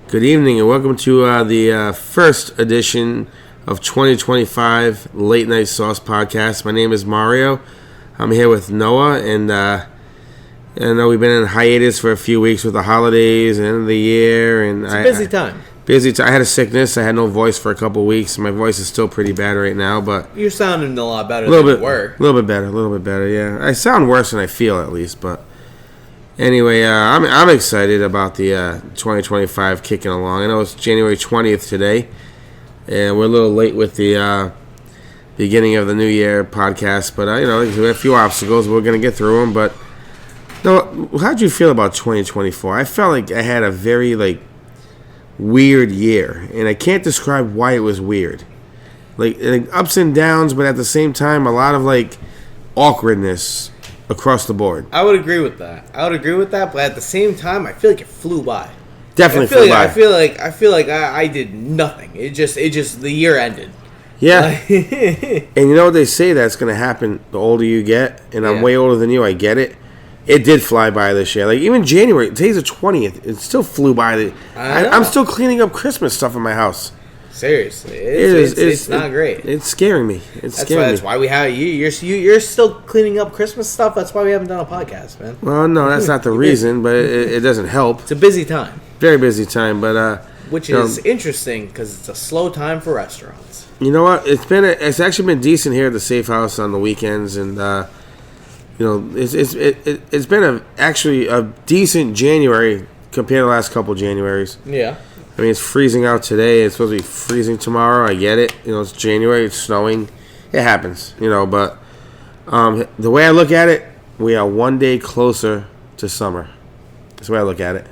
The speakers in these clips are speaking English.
Good evening and welcome to the first edition of 2025 Late Night Sauce Podcast. My name is Mario. I'm here with Noah, and I know we've been in hiatus for a few weeks with the holidays and end of the year. And it's a busy time. I had a sickness. I had no voice for a couple of weeks. My voice is still pretty bad right now, but you're sounding a lot better than you were. A little bit better, yeah. I sound worse than I feel, at least, but anyway, I'm excited about the 2025 kicking along. I know it's January 20th today, and we're a little late with the beginning of the New Year podcast, but we have a few obstacles. We're going to get through them, but no, how'd you feel about 2024? I felt like I had a very, weird year, and I can't describe why it was weird. Like ups and downs, but at the same time, a lot of, awkwardness across the board. I would agree with that. But at the same time, I feel like it flew by. Definitely flew by. I feel like I did nothing. It just the year ended. Yeah. And you know what they say that's going to happen the older you get, and I'm way older than you, I get it. It did fly by this year. Even January, today's the 20th, it still flew by. I'm still cleaning up Christmas stuff in my house. Seriously, it's not great. It's scaring me. That's why we have you. You're still cleaning up Christmas stuff. That's why we haven't done a podcast, man. Well, no, that's not the reason, but it doesn't help. It's a busy time. Very busy time, but which is interesting because it's a slow time for restaurants. You know what? It's actually been decent here at the Safe House on the weekends, and it's been actually a decent January compared to the last couple Januaries. Yeah. I mean, it's freezing out today. It's supposed to be freezing tomorrow. I get it. It's January. It's snowing. It happens, but the way I look at it, we are one day closer to summer. That's the way I look at it.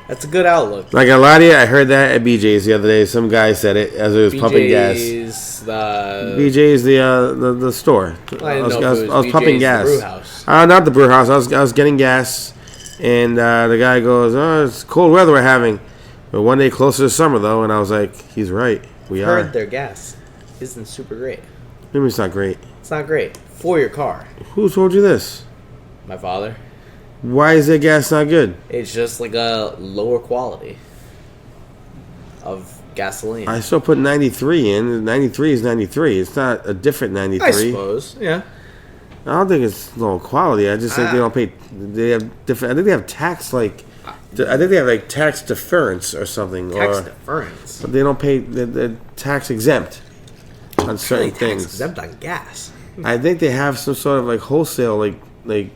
That's a good outlook. Like a lot of you, I heard that at BJ's the other day. Some guy said it as it was pumping gas. BJ's the store. I was pumping gas. The brew house. Not the brew house. I was getting gas, and the guy goes, "Oh, it's cold weather we're having. But one day closer to summer, though," and I was like, he's right. We are. Heard their gas isn't super great. Maybe it's not great. It's not great for your car. Who told you this? My father. Why is their gas not good? It's just a lower quality of gasoline. I still put 93 in. 93 is 93. It's not a different 93. I suppose, yeah. I don't think it's low quality. I just think they don't pay. They have different. I think they have tax I think they have tax deference or something. Deference. But they don't pay. They're tax exempt on certain things. Tax exempt on gas. I think they have some sort of wholesale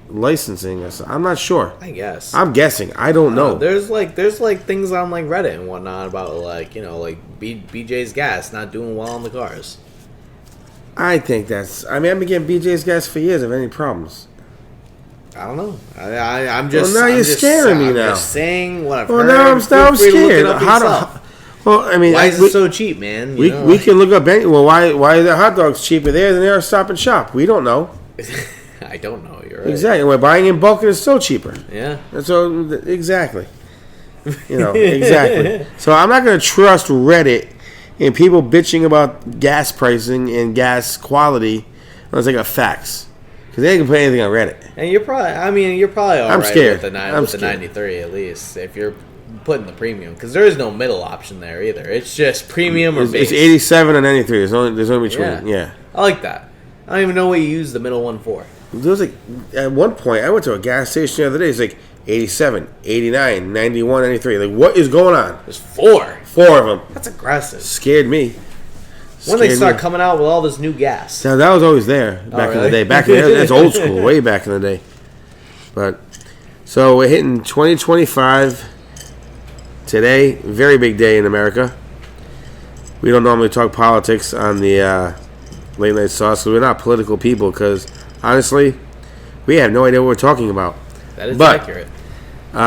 licensing or something. I'm not sure. I guess. I'm guessing. I don't know. There's things on Reddit and whatnot about BJ's gas not doing well on the cars. I think that's. I've been getting BJ's gas for years. Have any problems? I don't know. I'm just. Well, now you're scaring me now. I'm just saying what I've heard. Now I'm scared. Why is it so cheap, man? We can look up any. Well, why are the hot dogs cheaper there than they are Stop and Shop? We don't know. I don't know. You're right. Exactly. We're buying in bulk and it's still cheaper. Yeah. So exactly. Exactly. So I'm not going to trust Reddit and people bitching about gas pricing and gas quality unless they got facts. Because they can put anything on Reddit. And you're probably all I'm right scared. with the 93 at least if you're putting the premium, because there is no middle option there either. It's just premium or base. It's 87 and 93. There's only between. Yeah. I like that. I don't even know what you use the middle one for. There was at one point I went to a gas station the other day. It's 87, 89, 91, 93. What is going on? There's four of them. That's aggressive. Scared me. When they start coming out with all this new gas. Now that was always there back in the day. That's old school, way back in the day. But so we're hitting 2025 today. Very big day in America. We don't normally talk politics on the Late Night Sauce, so we're not political people because honestly, we have no idea what we're talking about. That is accurate. We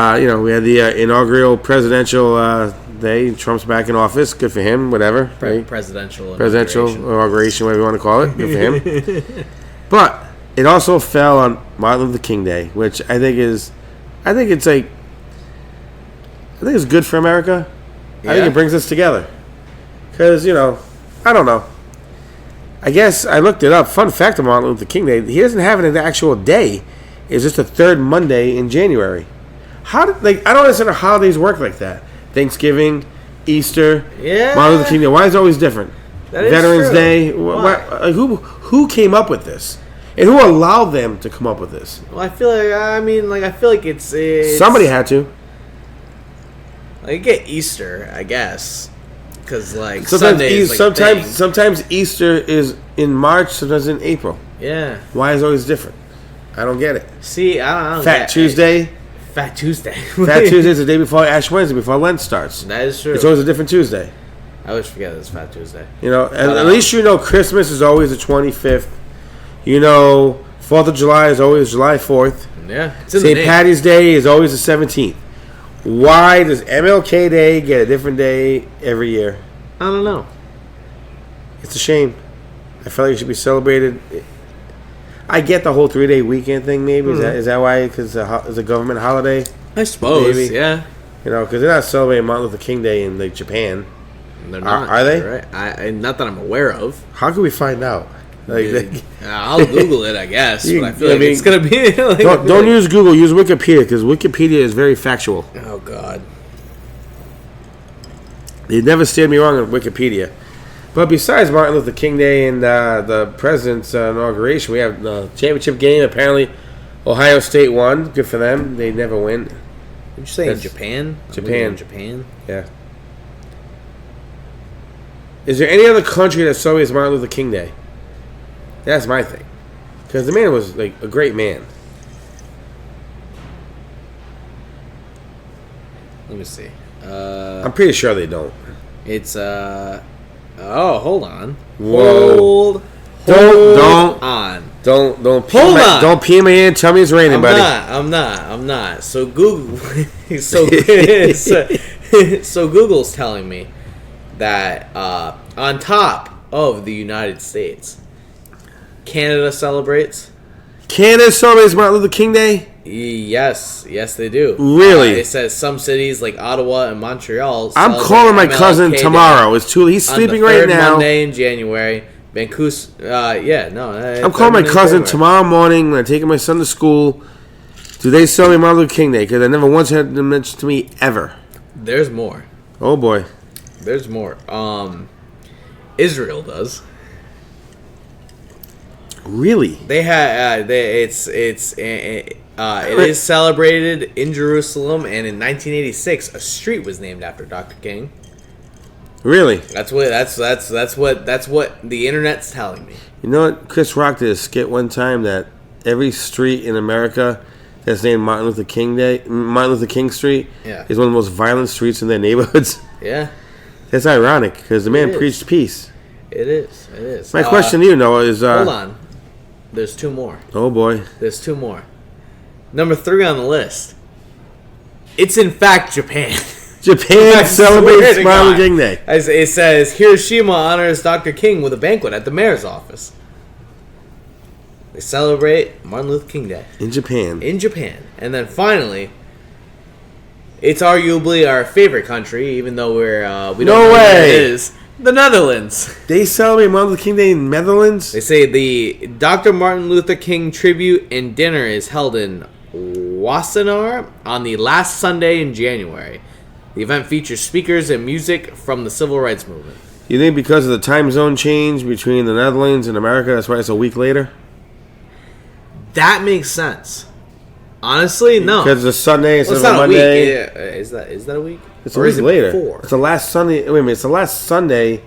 had the inaugural presidential day. Trump's back in office. Good for him. Whatever. Presidential inauguration, whatever you want to call it. Good for him. But it also fell on Martin Luther King Day, which I think it's good for America. Yeah. I think it brings us together. Because, I don't know. I guess I looked it up. Fun fact about Martin Luther King Day, he doesn't have an actual day. It's just the third Monday in January. I don't understand how holidays work like that. Thanksgiving, Easter, Yeah. Martin Luther King Day. Why is it always different? That is Veterans true. Day. Why? Who came up with this? And who allowed them to come up with this? Well, I feel like it's Somebody had to. Like, get Easter, I guess, because like Sometimes, Sunday is like a thing. sometimes Easter is in March, sometimes in April. Yeah. Why is it always different? I don't get it. See, I don't Fat get- Tuesday. Fat Tuesday. Fat Tuesday is the day before Ash Wednesday, before Lent starts. That is true. It's always a different Tuesday. I always forget it's Fat Tuesday. You know, and But, at least you know Christmas is always the 25th. You know, 4th of July is always July 4th. Yeah. It's in the St. name. Patty's Day is always the 17th. Why does MLK Day get a different day every year? I don't know. It's a shame. I feel like it should be celebrated. I get the whole 3-day weekend thing, maybe. Is that why? Because it's a government holiday? I suppose. Maybe. Yeah. You know, because they're not celebrating Martin Luther King Day in like Japan. They're not. Are they? Right. Not that I'm aware of. How can we find out? Like, I'll Google it, I guess. You- But I feel I like mean, it's gonna be. Like, don't use Google. Use Wikipedia because Wikipedia is very factual. Oh God. They never steered me wrong on Wikipedia. But besides Martin Luther King Day and the president's inauguration, we have the championship game. Apparently, Ohio State won. Good for them. They never win. Did you say in That's- Japan? I'm Japan. looking at Japan. Yeah. Is there any other country that celebrates Martin Luther King Day? That's my thing. Because the man was like a great man. Let me see. I'm pretty sure they don't. It's Oh, hold on. Whoa. Hold Don't on. pee Hold my, on. Don't pee in my hand. Tell me it's raining, buddy. I'm not. So Google, so Google's telling me that on top of the United States, Canada celebrates. Canada celebrates Martin Luther King Day? Yes, they do. Really? It says some cities like Ottawa and Montreal. I'm celebrate calling my MLK cousin Day tomorrow. It's too. He's on sleeping the right third now. Monday in January. Vancouver. I'm calling my cousin tomorrow morning when I'm taking my son to school. Do they celebrate Martin Luther King Day? Because I never once had them mention to me ever. There's more. Oh boy. There's more. Israel does. Really? They had it is celebrated in Jerusalem, and in 1986, a street was named after Dr. King. Really? That's what the internet's telling me. You know what? Chris Rock did a skit one time that every street in America that's named Martin Luther King Street Yeah. is one of the most violent streets in their neighborhoods. Yeah, That's ironic because the man It is. preached peace. it is. It is. My question to you, Noah, is Hold on. There's two more. oh boy. There's two more. Number 3 on the list. It's in fact Japan. Japan I swear celebrates to Martin God. Luther King Day. It says Hiroshima honors Dr. King with a banquet at the mayor's office. They celebrate Martin Luther King Day In Japan. in Japan. And then finally, it's arguably our favorite country, even though we don't No know where way. it is. The Netherlands. They celebrate Martin Luther King Day in Netherlands? They say the Dr. Martin Luther King tribute and dinner is held in Wassenaar on the last Sunday in January. The event features speakers and music from the civil rights movement. You think because of the time zone change between the Netherlands and America, that's why it's a week later? That makes sense. Honestly, no. Because it's a Sunday Well, instead it's of a not a Monday. week. Is that a week? It's a Or week is it later. before? It's the last Sunday. Wait a minute. It's the last Sunday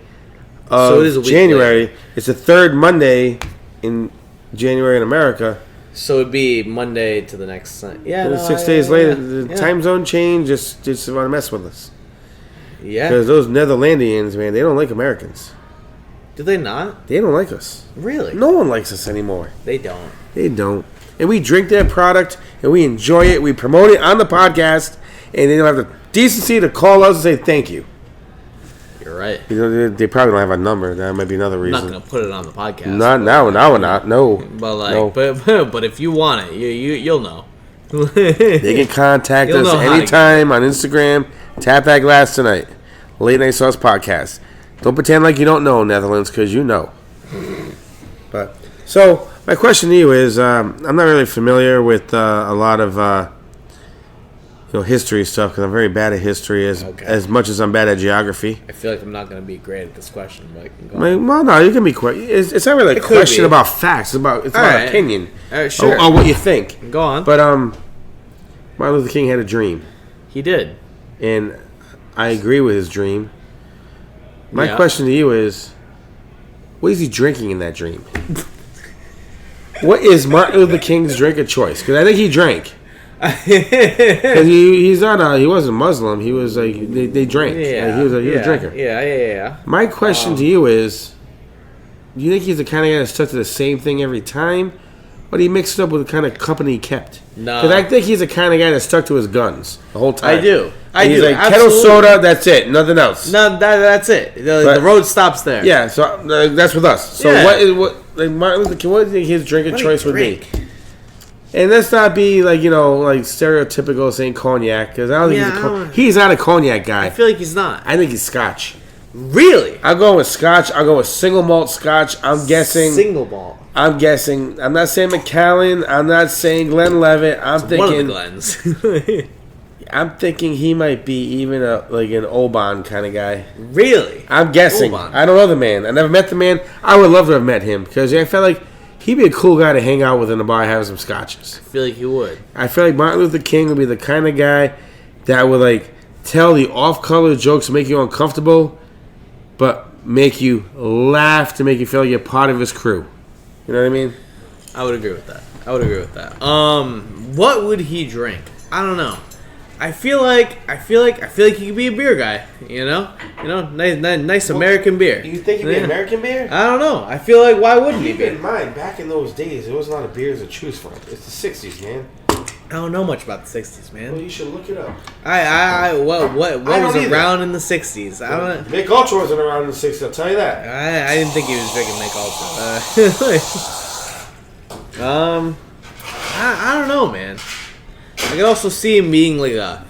of So it is a week January. later. It's the third Monday in January in America. So it'd be Monday to the next Sunday. Yeah, And no, 6 yeah, days yeah, later, yeah. the time zone change just want to mess with us. Yeah. Because those Netherlandians, man, they don't like Americans. Do they not? They don't like us. Really? No one likes us anymore. They don't. They don't. And we drink their product and we enjoy it. We promote it on the podcast, and they don't have the decency to call us and say thank you. You're right. You know, they probably don't have a number. That might be another I'm reason. not gonna put it on the podcast. Not but- now. Now we're not. No. But like, No. but if you want it, you'll know. They can contact You'll us know how to anytime on Instagram. Tap that glass tonight. Late Night Sauce Podcast. Don't pretend like you don't know, Netherlands, because you know. But so my question to you is, I'm not really familiar with a lot of history stuff because I'm very bad at history as much as I'm bad at geography. I feel like I'm not going to be great at this question, but I can go Like, well, no, you can be quick. It's not really a question about facts. It's about right. opinion. Sure. Or what you think. Go on. But Martin Luther King had a dream, He did. and I agree with his dream. My Yeah. question to you is, what is he drinking in that dream? What is Martin Luther King's drink of choice? Because I think he drank. Because he wasn't Muslim. He was like they drank. Yeah. Like, he was a drinker. Yeah. My question to you is, do you think he's the kind of guy that stuck to the same thing every time? Or do he mix it up with the kind of company he kept? No. Because I think he's the kind of guy that stuck to his guns the whole time. I do. He's like, kettle Absolutely. soda, that's it. Nothing else. No, that's it. The road stops there. Yeah, so that's with us. So Yeah. what Martin Luther King, what do you think his drink of What do choice you would be? drink? And let's not be like stereotypical saying cognac because I don't think Yeah, he's not a cognac guy. I feel like he's not. I think he's Scotch. Really? I'll go with Scotch. I'll go with single malt Scotch. I'm guessing. Single malt. I'm guessing. I'm not saying Macallan. I'm not saying Glenlivet. I'm One of the thinking. Glens. I'm thinking he might be even like an Oban kind of guy. Really? I'm guessing. Oban. I don't know the man. I never met the man. I would love to have met him because I felt like he'd be a cool guy to hang out with in a bar having some scotches. I feel like he would. I feel like Martin Luther King would be the kind of guy that would like tell the off-color jokes to make you uncomfortable, but make you laugh to make you feel like you're part of his crew. You know what I mean? I would agree with that. What would he drink? I don't know. I feel like he could be a beer guy. Nice American beer. You think he'd be American beer? I don't know. I feel like why wouldn't he Keep be? in mind, back in those days, there wasn't a lot of beers to choose from. It's the '60s, man. I don't know much about the '60s, man. Well, you should look it up. What don't was either. around in the '60s? I don't. Mick Ultra wasn't around in the '60s. I'll tell you that. I didn't think he was drinking Mick Ultra. I don't know, man. I could also see him being like a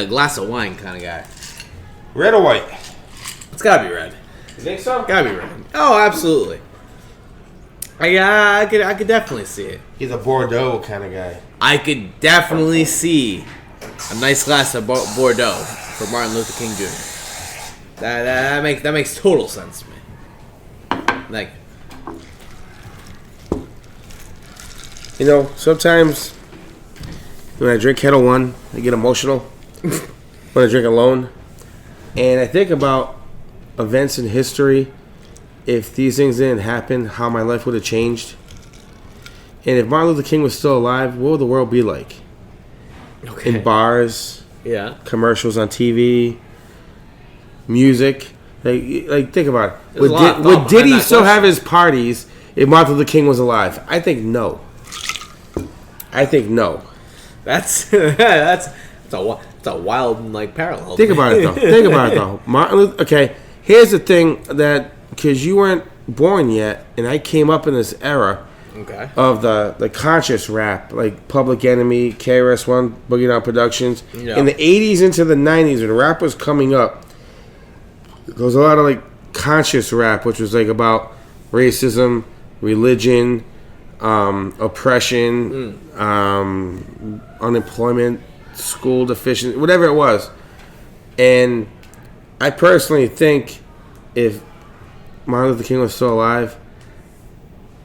glass of wine kind of guy. Red or white? It's gotta be red. You think so? Gotta be red. Oh, absolutely. I could definitely see it. He's a Bordeaux kind of guy. I could definitely see a nice glass of Bordeaux for Martin Luther King Jr. That makes total sense to me. Like, sometimes when I drink Kettle One, I get emotional when I drink alone, and I think about events in history. If these things didn't happen, how my life would have changed. And if Martin Luther King was still alive, what would the world be like? okay. In bars, Yeah. commercials on TV, music. Like think about it. There's a lot of thought Would Diddy behind that still question. have his parties if Martin Luther King was alive? I think no. That's a wild parallel. Think about it though. Martin Luther. Okay, here's the thing that because you weren't born yet, and I came up in this era Okay. of the conscious rap, like Public Enemy, KRS-One, Boogie Down Productions. Yeah. In the 80s into the 90s, when rap was coming up, there was a lot of conscious rap, which was about racism, religion, oppression, unemployment, school deficiency, whatever it was. And I personally think if Martin Luther King was still alive,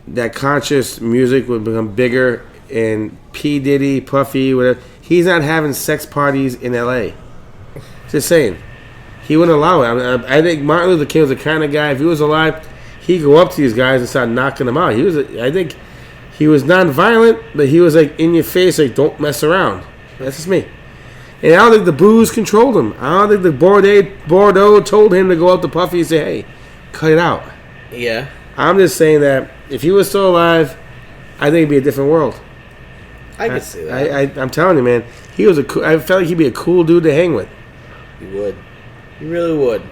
that conscious music would become bigger, and P. Diddy, Puffy, whatever, he's not having sex parties in L.A. Just saying. He wouldn't allow it. I think Martin Luther King was the kind of guy, if he was alive, he'd go up to these guys and start knocking them out. I think he was non-violent, but he was in your face, don't mess around. That's just me. And I don't think the booze controlled him. I don't think the Bordeaux told him to go up to Puffy and say, hey, cut it out. Yeah. I'm just saying that if he was still alive, I think it'd be a different world. I can see that. I'm telling you, man. I felt like he'd be a cool dude to hang with. He would. He really would.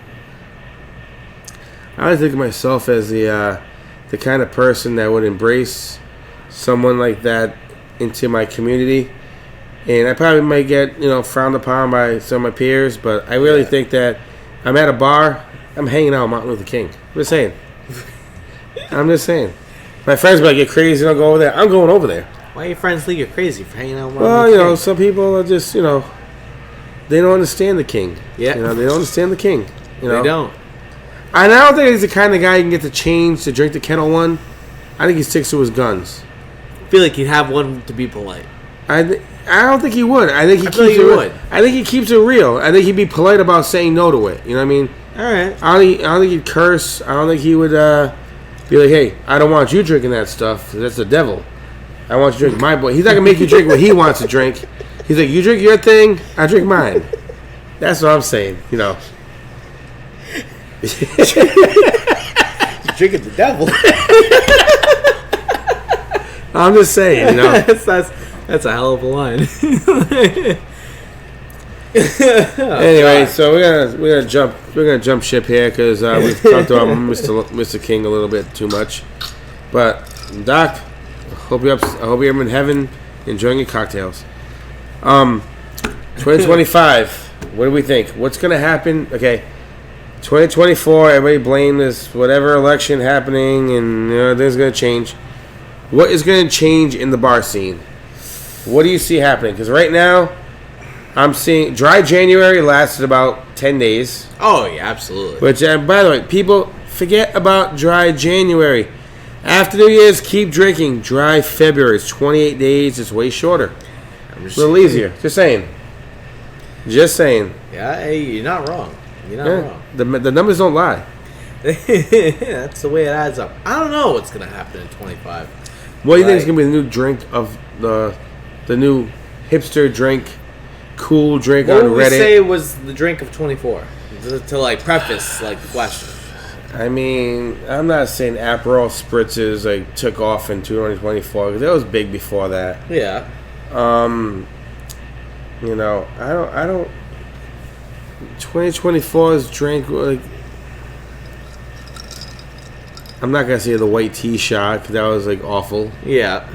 I always think of myself as the kind of person that would embrace someone like that into my community. And I probably might get, frowned upon by some of my peers, but I really think that I'm at a bar, I'm hanging out with Martin Luther King. I'm just saying. My friends might get crazy and I'll go over there. I'm going over there. Why your friends think you're crazy for hanging out with Martin Well, Luther King? some people are just, they don't understand the king. Yeah. You know, they don't understand the king. You know? They don't. And I don't think he's the kind of guy you can get to change to drink the Kettle One. I think he sticks to his guns. I feel like he'd have one to be polite. I don't think he would. I think he feel keeps like he it. would. I think he keeps it real. I think he'd be polite about saying no to it. You know what I mean? All right. I don't think he'd curse. I don't think he would be like, "Hey, I don't want you drinking that stuff. That's the devil. I want you to drink my boy." He's not gonna make you drink what he wants to drink. He's like, "You drink your thing, I drink mine." That's what I'm saying. You know. You're drinking the devil. I'm just saying. You know. That's a hell of a line. Anyway, so we're gonna jump ship here because we've talked about Mr. King a little bit too much. But Doc, I hope you're in heaven enjoying your cocktails. 2025. What do we think? What's gonna happen? Okay, 2024. Everybody blame this whatever election happening, and things gonna change. What is gonna change in the bar scene? What do you see happening? Because right now, I'm seeing dry January lasted about 10 days. Oh, yeah, absolutely. Which, by the way, people forget about dry January. After New Year's, keep drinking. Dry February is 28 days. It's way shorter. A little easier. Just saying. Just saying. Yeah, hey, you're not wrong. You're not wrong. The numbers don't lie. That's the way it adds up. I don't know what's going to happen in 25. What do you think is going to be the new drink of the new hipster drink, cool drink on Reddit? What would we say was the drink of 24? To like preface like the question. I mean, I'm not saying Aperol spritzes like took off in 2024 because that was big before that. Yeah. You know, I don't. 2024's drink like. I'm not gonna say the white tea shot because that was like awful. Yeah.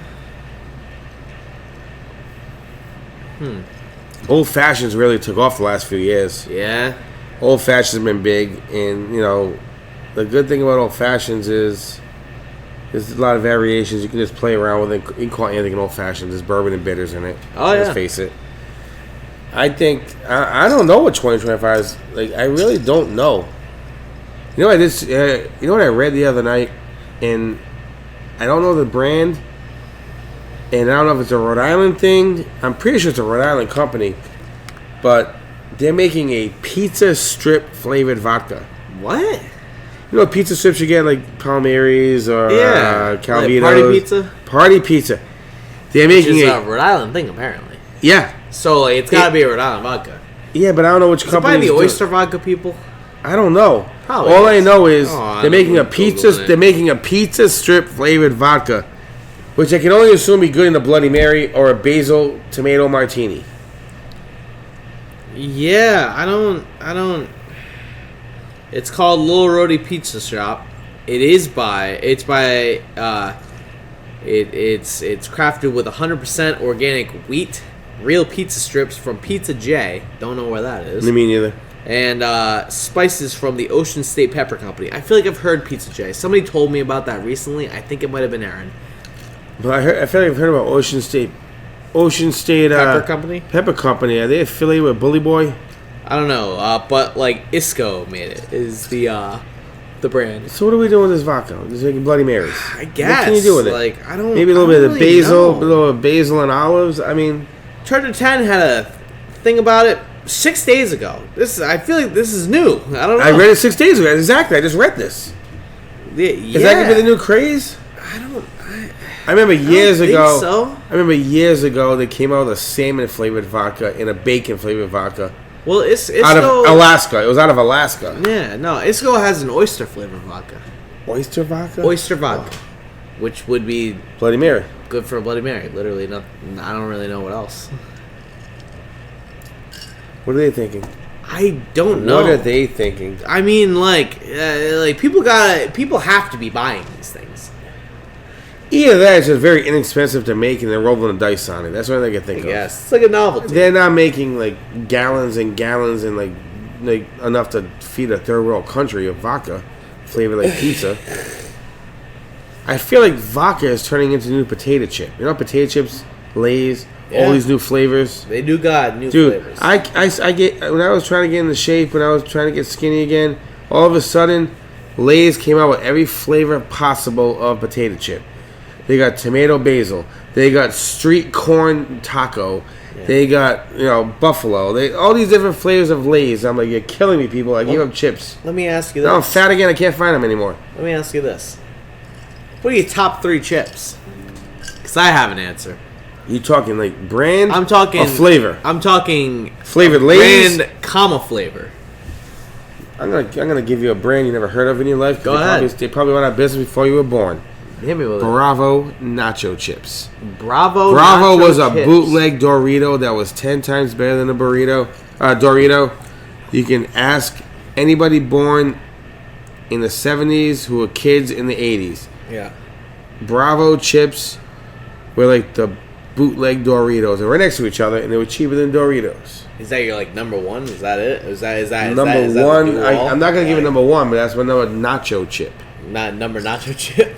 Old fashions really took off the last few years. Yeah. Old fashions have been big, and you know, the good thing about old fashions is there's a lot of variations you can just play around with. It. You can call anything an old fashioned. There's bourbon and bitters in it. Oh yeah. Let's face it. I think I don't know what 2025 is like. I really don't know. You know what I did? You know what I read the other night, and I don't know the brand. And I don't know if it's a Rhode Island thing. I'm pretty sure it's a Rhode Island company. But they're making a pizza strip flavored vodka. What? You know pizza strips you get like Palmieri's or Calvito's? Like party pizza? Party pizza. They're making Which is a Rhode Island thing, apparently. Yeah. So like, it's got to be a Rhode Island vodka. Yeah, but I don't know which company. Is it by the oyster vodka people? I don't know. Probably All is. I know is I they're making a don't pizza. Google it. They're making a pizza strip flavored vodka, which I can only assume be good in a Bloody Mary or a basil tomato martini. Yeah, I don't. It's called Little Rody Pizza Shop. It's crafted with 100% organic wheat, real pizza strips from Pizza J. Don't know where that is. Me neither. And spices from the Ocean State Pepper Company. I feel like I've heard Pizza J. Somebody told me about that recently. I think it might have been Aaron. But I feel like I've heard about Ocean State Pepper Company. Pepper Company. Are they affiliated with Bully Boy? I don't know, but like Isco made it is the brand. So what are we doing with this vodka? Just making Bloody Marys. I guess. What can you do with it? Like I don't. Maybe a little I bit don't of really basil, know. a little bit of basil and olives. I mean, Treasure 10 had a thing about it 6 days ago. I feel like this is new. I don't know. I read it 6 days ago. Exactly. I just read this. Is that gonna be the new craze? I remember years ago. So. I remember years ago they came out with a salmon flavored vodka and a bacon flavored vodka. Well, Isco Out of Alaska. It was out of Alaska. Yeah, no, Isco has an oyster flavored vodka. Oyster vodka? Oyster vodka, which would be Bloody Mary. good for a Bloody Mary. Literally, I don't really know what else. What are they thinking? I don't know. What are they thinking? I mean, like people have to be buying these things. Either that, it's just very inexpensive to make, and they're rolling the dice on it. That's what they can think of. Yes, it's like a novelty. They're not making like gallons and gallons and like enough to feed a third world country of vodka flavored like pizza. I feel like vodka is turning into new potato chip. You know, potato chips, Lay's, Yeah. All these new flavors. They do got new Dude, flavors. I get when I was trying to get into shape, when I was trying to get skinny again, all of a sudden, Lay's came out with every flavor possible of potato chip. They got tomato basil. They got street corn taco. Yeah. They got buffalo. All these different flavors of Lay's. I'm like, you're killing me, people. I gave up chips. Let me ask you this. Now I'm fat again. I can't find them anymore. Let me ask you this. What are your top 3 chips? Because I have an answer. You talking like brand? I'm talking or flavor. I'm talking flavored Lay's. Brand, comma flavor. I'm gonna give you a brand you never heard of in your life. Go ahead. They probably went out of business before you were born. Hit me with it. Bravo nacho chips. Bravo was nacho a chips. bootleg Dorito that was 10 times better than a Dorito. You can ask anybody born in the 70s who were kids in the 80s. Yeah. Bravo chips were like the bootleg Doritos. They were next to each other, and they were cheaper than Doritos. Is that your number one? Is that it? Is that number one? I'm not gonna give it number one, but that's my number nacho chip. Not number nacho chip.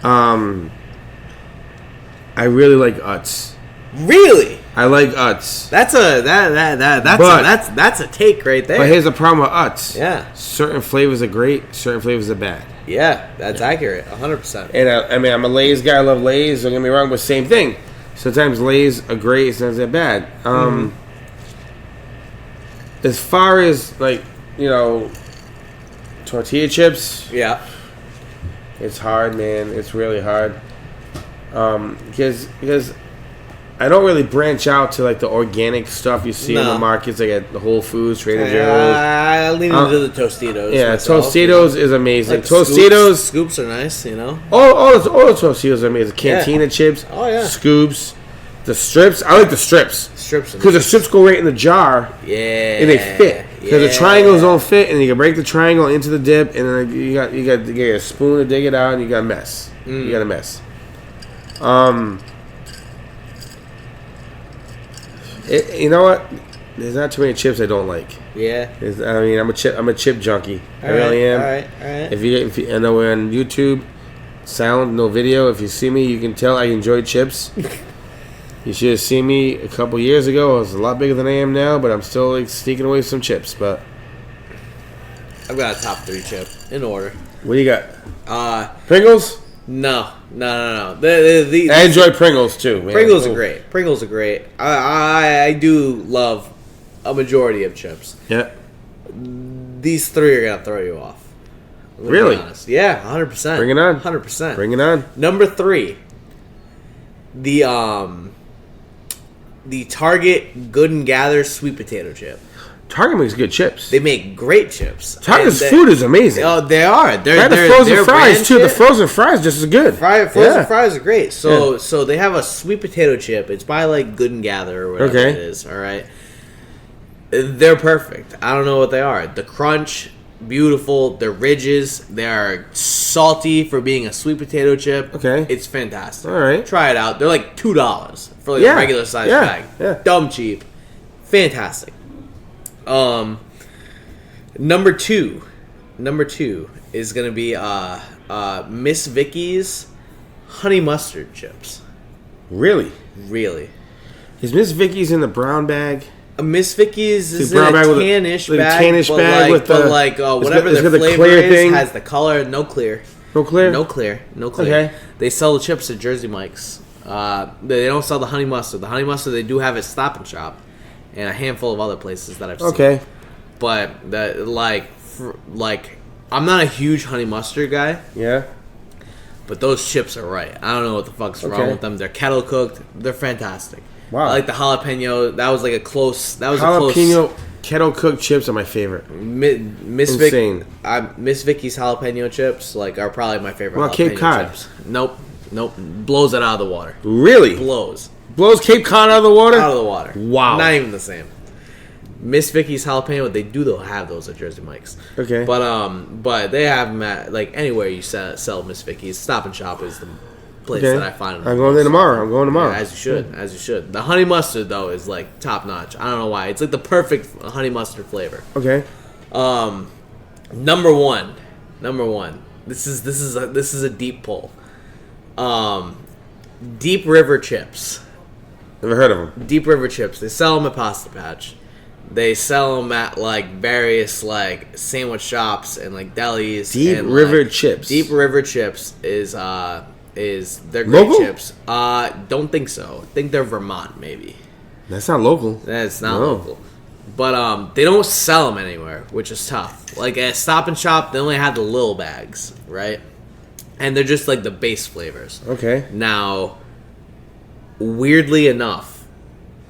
I really like Utz. Really? I like Utz. That's a take right there. But here's the problem with Utz. Yeah. Certain flavors are great. Certain flavors are bad. Yeah, that's accurate. 100%. And I'm a Lay's guy. I love Lay's. Don't get me wrong, but same thing. Sometimes Lay's are great. Sometimes they're bad. As far as tortilla chips. Yeah. It's hard, man. It's really hard. Because I don't really branch out to the organic stuff you see in the markets, like at the Whole Foods, Trader Joe's. I lean into the Tostitos. Yeah, myself, Tostitos is amazing. Tostitos, scoops are nice, All the Tostitos are amazing. Cantina chips. Oh yeah. Scoops. The strips. I like the strips. Strips. Because the strips go right in the jar. Yeah. And they fit. Because the triangles don't fit, and you can break the triangle into the dip, and then you got to get a spoon to dig it out, and you got a mess. You got a mess. You know what? There's not too many chips I don't like. Yeah. I'm a chip junkie. I really am. All right. If you, I know we're on YouTube, sound, no video. If you see me, you can tell I enjoy chips. You should have seen me a couple years ago. I was a lot bigger than I am now, but I'm still sneaking away some chips. But I've got a top 3 chip in order. What do you got? Pringles? No. I enjoy Pringles too, man. Pringles are great. I do love a majority of chips. Yeah. These 3 are gonna throw you off. Really? Yeah, 100%. Bring it on. 100%. Bring it on. Number 3, the Target Good and Gather sweet potato chip. Target makes good chips. They make great chips. Target's food is amazing. Oh, they are. They're frozen fries too. The frozen fries just as good. Frozen fries are great. So they have a sweet potato chip. It's by Good and Gather or whatever it is. All right. They're perfect. I don't know what they are. The crunch, beautiful. The ridges, they are salty for being a sweet potato chip. Okay. It's fantastic. All right. Try it out. They're $2 for a regular size bag. Yeah. Dumb cheap. Fantastic. Number two is gonna be Miss Vicky's honey mustard chips. Really? Is Miss Vicky's in the brown bag? Miss Vicky's is in a tannish bag, whatever their flavor is has the color. No clear. Okay. They sell the chips at Jersey Mike's. They don't sell the honey mustard. The honey mustard they do have at Stop and Shop and a handful of other places that I've seen. Okay. But I'm not a huge honey mustard guy. Yeah. But those chips are right. I don't know what the fuck's wrong with them. They're kettle cooked. They're fantastic. Wow. I like the jalapeno. That was a close. Jalapeno kettle cooked chips are my favorite. Miss Vicky's jalapeno chips are probably my favorite. Well, Cape Cod. Chips. Nope. Blows it out of the water. Really? Blows Cape Cod out of the water? Out of the water. Wow. Not even the same. Miss Vicky's jalapeno, they do have those at Jersey Mike's. Okay. But they have them at anywhere you sell Miss Vicky's. Stop and Shop is the place that I find them. I'm going there tomorrow. Yeah, as you should. The honey mustard though is top notch. I don't know why. It's the perfect honey mustard flavor. Okay. Number one. This is a deep pull. Deep River chips. Never heard of them. Deep River chips. They sell them at Pasta Patch. They sell them at like various like sandwich shops and like delis. Deep and, River like, chips. Deep River chips is they're great Local? chips. Don't think so. I think they're Vermont maybe. That's not local. That's not No. local. But they don't sell them anywhere, which is tough. Like at Stop and Shop, they only have the little bags, right? And they're just like the base flavors. Okay. Now, weirdly enough,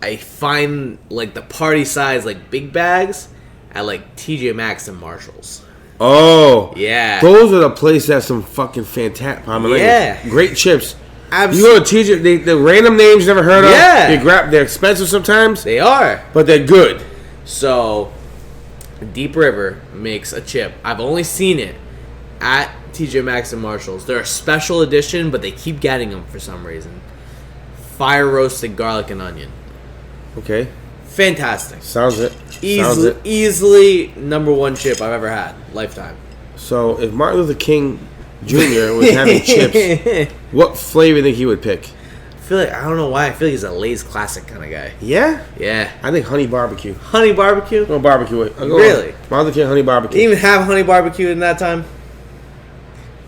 I find like the party size like big bags at like TJ Maxx and Marshalls. Oh. Yeah. Those are the places that have some fucking fantastic Pomeranians. Yeah. Great chips. Absolutely. You go to TJ, the random names you never heard of. Yeah. They're expensive sometimes, They are. but they're good. So, Deep River makes a chip. I've only seen it at TJ Maxx and Marshalls. They're a special edition, but they keep getting them for some reason. Fire roasted garlic and onion. Okay. Fantastic. Sounds it. Easily number one chip I've ever had. Lifetime. So if Martin Luther King Jr. was having chips, what flavor do you think he would pick? I don't know why. I feel like he's a Lay's Classic kind of guy. Yeah? Yeah. I think honey barbecue. Honey barbecue? Go barbecue it. Really? Martin Luther King honey barbecue. Didn't even have honey barbecue in that time?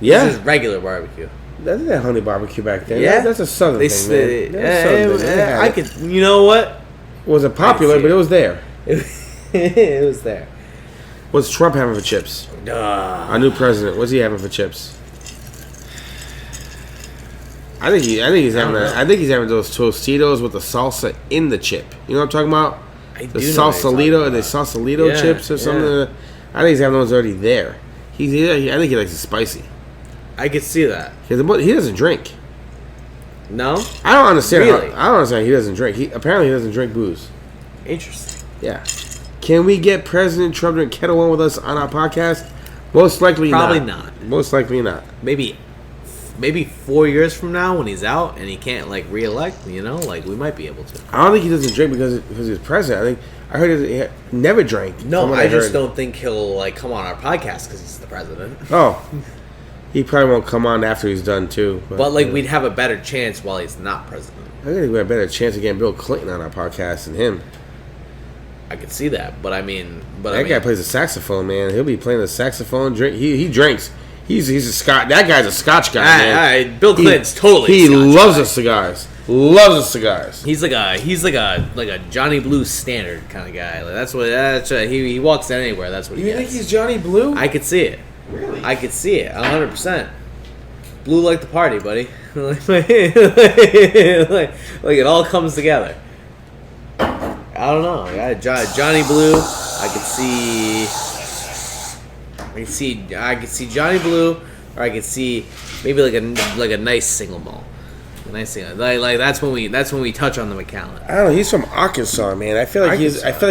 Yeah? This is regular barbecue. They didn't have honey barbecue back then. Yeah? That's a southern thing, man. That's a southern thing. They had I it. could, you know what? Wasn't popular, but it was there. It was there. What's Trump having for chips? Our new president. What's he having for chips? I think he's having those Tostitos with the salsa in the chip. You know what I'm talking about? The Sausalito chips or something. Yeah. I think he's having those already there. I think he likes it spicy. I could see that. He doesn't drink. No? I don't understand. Really? I don't understand. He doesn't drink. Apparently he doesn't drink booze. Interesting. Yeah. Can we get President Trump to Kettle One with us on our podcast? Most likely Probably not. not. Most likely not. Maybe 4 years from now when he's out and he can't like re-elect, we might be able to. I don't think he doesn't drink because he's president. I heard he never drank. No, from what I just heard. don't think he'll like come on our podcast because he's the president. Oh, he probably won't come on after he's done too. But like we'd have a better chance while he's not president. I think we have a better chance of getting Bill Clinton on our podcast than him. I could see that, but That guy plays the saxophone, man. He'll be playing the saxophone. He drinks. He's a Scotch. That guy's a Scotch guy, man. Bill Clinton's totally. He a Scotch loves guy. his cigars. Loves his cigars. He's like a Johnny Blue standard kind of guy. Like that's what he walks in anywhere. That's what he You gets. think he's Johnny Blue? I could see it. Really? I could see it 100%. Blue like the party, buddy. like it all comes together. I don't know. Yeah, Johnny Blue. I could see Johnny Blue, or I could see maybe like a nice single malt. A nice single. Like that's when we touch on the Macallan. I don't know. He's from Arkansas, man. I feel like he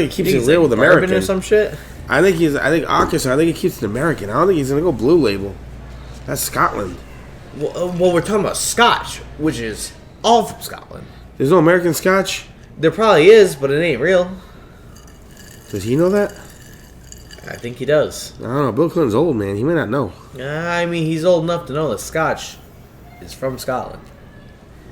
keeps it real with Bourbon American or some shit. I think Arkansas. I think he keeps it American. I don't think he's gonna go blue label. That's Scotland. Well, we're talking about Scotch, which is all from Scotland. There's no American Scotch. There probably is, but it ain't real. Does he know that? I think he does. I don't know. Bill Clinton's old, man. He may not know. I mean, he's old enough to know that Scotch is from Scotland.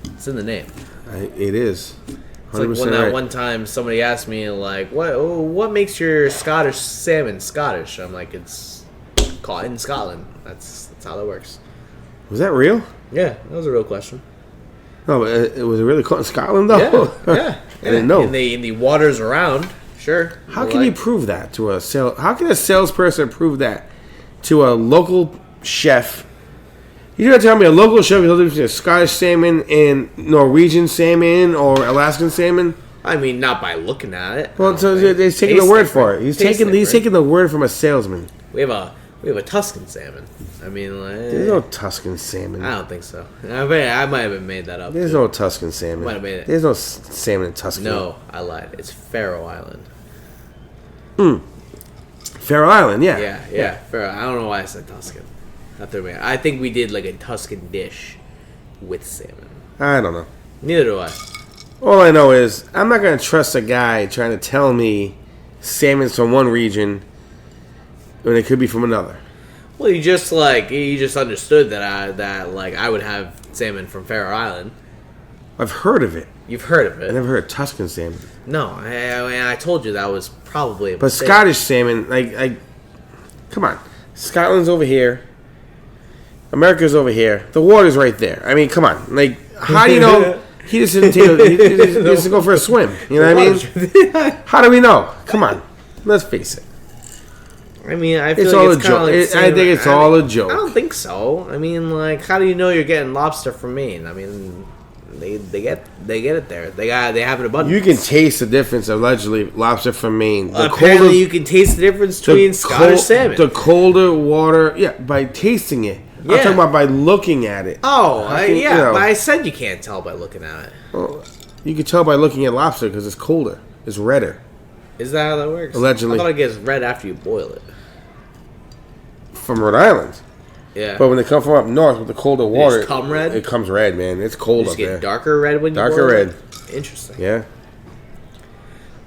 It's in the name. It is. It's like when that one time somebody asked me, like, what makes your Scottish salmon Scottish? I'm like, it's caught in Scotland. That's how that works. Was that real? Yeah, that was a real question. No, but it was really caught in Scotland, though. Yeah. I didn't know. In the waters around, sure. How can you prove that to a sale? How can a salesperson prove that to a local chef? You're gonna tell me a local chef is between a Scottish salmon and Norwegian salmon or Alaskan salmon? I mean, not by looking at it. Well, so he's taking the word for it. He's taking the word from a salesman. We have a Tuscan salmon. I mean, like, There's no Tuscan salmon. I don't think so. I might have made that up. There's no Tuscan salmon. Might have made it. There's no salmon in Tuscany. No, I lied. It's Faroe Island. Faroe Island, yeah. Yeah. Faroe. I don't know why I said Tuscan. I think we did like a Tuscan dish with salmon. I don't know. Neither do I. All I know is I'm not going to trust a guy trying to tell me salmon's from one region when it could be from another. Well, you just understood that I would have salmon from Faroe Island. I've heard of it. You've heard of I it. never heard of Tuscan salmon. No, I told you that was probably a But mistake. Scottish salmon, come on. Scotland's over here. America's over here. The water's right there. I mean, come on. Like, how do you know he just didn't he just go for a swim? You know what I mean? How do we know? Come on. Let's face it. I mean, I feel It's like all it's a kind of joke. like I think it's all a joke. I don't think so. I mean, like, how do you know you're getting lobster from Maine? I mean, they get it there. They have it abundant. You can taste the difference, allegedly, lobster from Maine. The Apparently, you can taste the difference between Scottish salmon. The colder water, yeah, by tasting it. I'm Yeah. talking about by looking at it. Oh, You know. but I said you can't tell by looking at it. Well, you can tell by looking at lobster because it's colder. It's redder. Is that how that works? Allegedly. I thought it gets red after you boil it. From Rhode Island. Yeah. But when they come from up north with the colder water, come red? It comes red, man. It's cold You up just there. get darker red when you Darker boil red. it? Interesting. Yeah.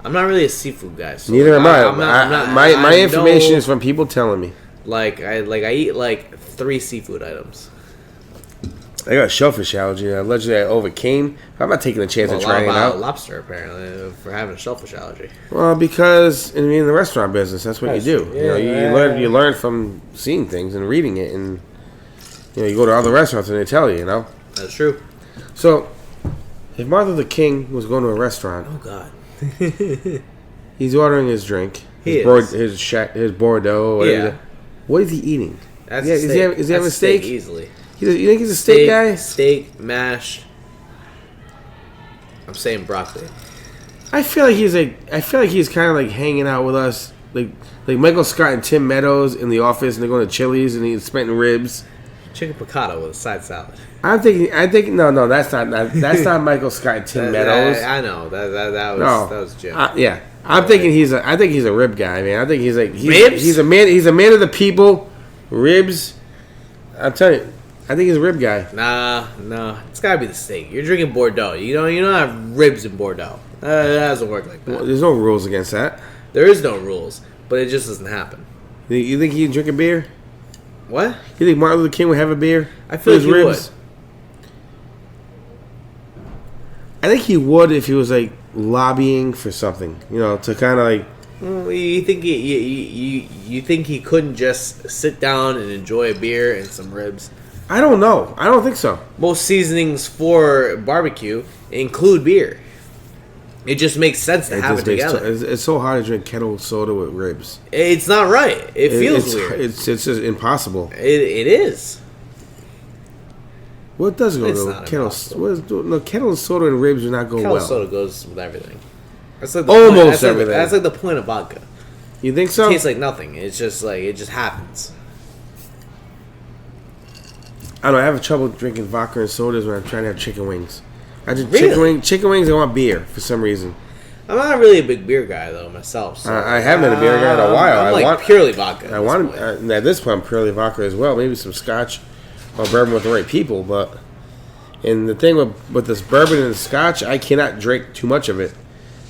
I'm not really a seafood guy. So Neither am I. I'm not- my I information know- is from people telling me. I eat like 3 seafood items. I got a shellfish allergy. Allegedly, I overcame. I'm not taking a chance Well, of a lot trying it about out. lobster apparently for having a shellfish allergy. Well, because in the restaurant business, that's what That's you do. true. You know, Yeah. you learn from seeing things and reading it, and you go to other restaurants and they tell you. You know. That's true. So, if Martin Luther King was going to a restaurant, Oh God. he's ordering his drink, He his Bordeaux, whatever. Yeah. What is he eating? That's Yeah, a is he steak. having- is he having That's a steak? easily? You think he's a steak guy? Steak, mash. I'm saying broccoli. I feel like he's kind of like hanging out with us, like Michael Scott and Tim Meadows in The Office, and they're going to Chili's and he's spitting ribs. Chicken piccata with a side salad. I think no, that's not Michael Scott and Tim Meadows. I know that was Jim. Yeah, I think he's a rib guy, man. I think he's Ribs? He's a man of the people. Ribs. I'm telling you, I think he's a rib guy. No, it's gotta be the steak. You're drinking Bordeaux. You don't have ribs in Bordeaux. That doesn't work like that. Well, there's no rules against that. There is no rules, but it just doesn't happen. You think he'd drink a beer? What? You think Martin Luther King would have a beer? I feel with like his he ribs? I think he would if he was like lobbying for something, to kind of like. Well, you think you think he couldn't just sit down and enjoy a beer and some ribs? I don't know. I don't think so. Most seasonings for barbecue include beer. It just makes sense to have it together. It's so hard to drink kettle soda with ribs. It's not right. It feels weird. It's just impossible. It is. What does go It's to not kettle? impossible. Kettle soda and ribs do not go Kettle well. soda goes with everything. That's like Almost everything. That's like the point of vodka. You think It so? tastes like nothing. It's just like it just happens. I don't know. I have trouble drinking vodka and sodas when I'm trying to have chicken wings. I drink Really? chicken wings. I want beer for some reason. I'm not really a big beer guy though myself. So I haven't been a beer guy in a while. I'm I want purely vodka. I want at this point I'm purely vodka as well. Maybe some scotch or bourbon with the right people. But and the thing with this bourbon and scotch, I cannot drink too much of it.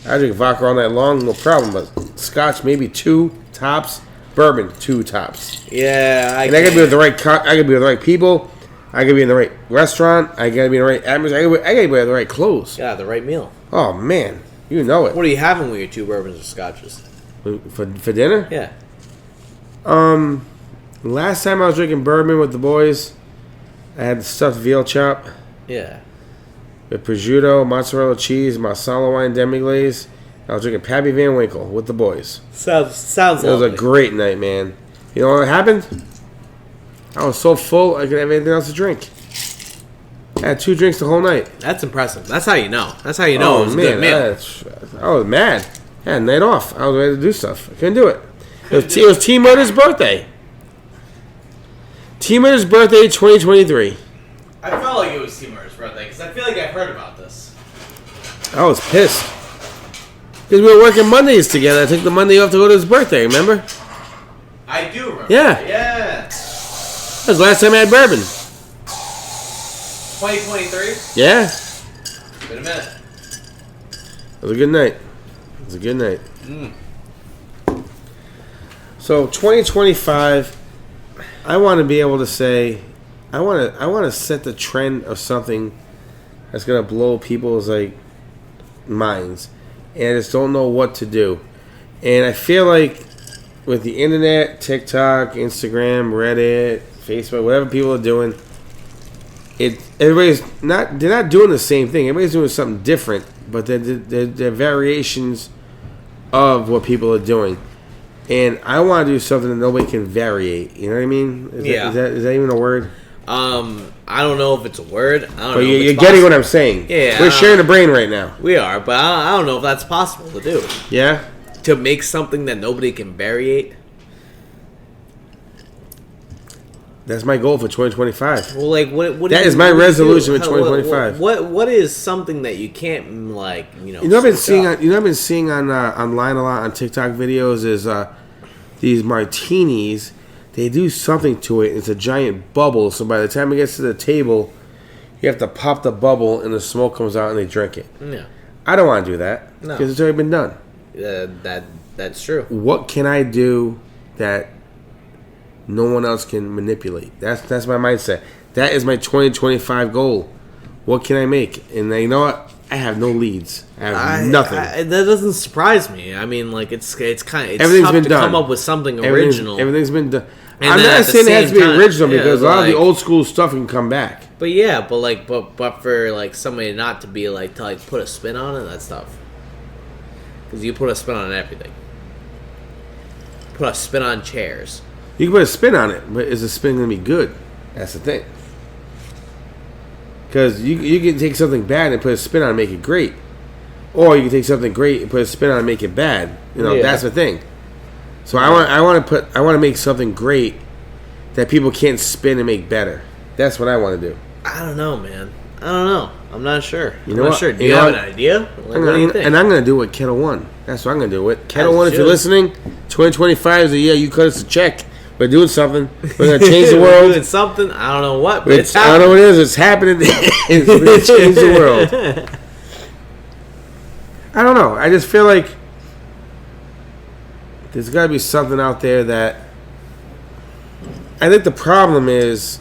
I drink vodka all night long, no problem. But scotch maybe 2 tops, bourbon 2 tops. Yeah, And I gotta be with the right. I gotta be with the right people. I gotta be in the right restaurant. I gotta be in the right atmosphere. I gotta be with the right clothes. Yeah, the right meal. Oh man, you know it. What are you having with your 2 bourbons or scotches? For dinner? Yeah. Last time I was drinking bourbon with the boys, I had the stuffed veal chop Yeah. with prosciutto, mozzarella cheese, marsala wine demi-glaze. I was drinking Pappy Van Winkle with the boys. Sounds It was lovely. a great night, man. You know what happened? I was so full I couldn't have anything else to drink. I had 2 drinks the whole night. That's impressive. That's how you know. That's how you know it was a good meal. I was mad. I had a night off. I was ready to do stuff. I couldn't do it. It was T Murder's birthday. T Murder's birthday 2023. I felt like it was T Murder's birthday because I feel like I've heard about this. I was pissed. Because we were working Mondays together. I took the Monday off to go to his birthday, remember? I do remember. Yeah. Yeah. That was the last time I had bourbon. 2023? Yeah. Been a minute. It was a good night. It was a good night. So 2025, I want to be able to say, I want to set the trend of something that's gonna blow people's like minds, and I just don't know what to do. And I feel like with the internet, TikTok, Instagram, Reddit, Facebook, whatever people are doing, they're not doing the same thing. Everybody's doing something different, but they're variations of what people are doing. And I want to do something that nobody can variate. You know what I mean? Is that even a word? I don't know if it's a word. I don't know. But you're getting what I'm saying. Yeah. We're sharing the brain right now. We are, but I don't know if that's possible to do. Yeah? To make something that nobody can variate. That's my goal for 2025. Well, like what that is my resolution for 2025. What is something that you can't like I've been seeing on online a lot on TikTok videos is these martinis. They do something to it. It's a giant bubble. So by the time it gets to the table, you have to pop the bubble and the smoke comes out and they drink it. Yeah. I don't want to do that because it's already been done. That's true. What can I do that no one else can manipulate? That's my mindset. That is my 2025 goal. What can I make? And you know what? I have no leads. I have nothing. That doesn't surprise me. I mean, like it's kind of everything's tough been to done. come up with something original. Everything's been done. And I'm not saying it has to be original because a lot of the like, old school stuff can come back. But yeah, but for like somebody not to be like to like put a spin on it, that's tough. Because you put a spin on everything. Put a spin on chairs. You can put a spin on it, but is the spin going to be good? That's the thing. Because you can take something bad and put a spin on it and make it great. Or you can take something great and put a spin on it and make it bad. That's the thing. So I want to make something great that people can't spin and make better. That's what I want to do. I don't know, man. I don't know. I'm not sure. I'm not sure. Do you have an idea? Like, what do you think? And I'm going to do it with Kettle One. That's what I'm going to do with Kettle One. If you're listening, 2025 is the year you cut us a check. We're doing something. We're going to change the world. We're doing something. I don't know what, but it's happening. I don't know what it is. It's happening. We're going to change the world. I don't know. I just feel like there's got to be something out there that... I think the problem is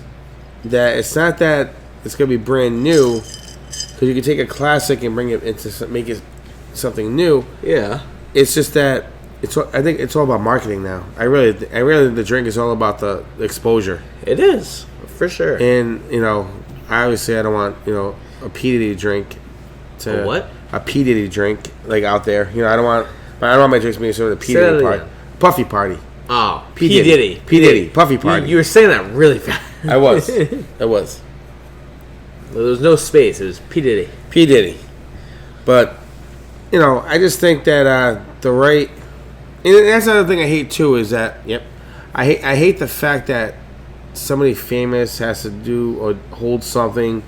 that it's not that it's going to be brand new, because you can take a classic and bring it into make it something new. Yeah. It's just that I think it's all about marketing now. I really think the drink is all about the exposure. It is, for sure. And obviously I don't want a P Diddy drink a what? A P Diddy drink like out there. I don't want my drinks being sort of a P Diddy party. Puffy party. Oh, P Diddy. P Diddy. Puffy party. You were saying that really fast. I was. I was. Well, there was no space. It was P Diddy. P Diddy. But I just think that the right. And that's another thing I hate too is that I hate the fact that somebody famous has to do or hold something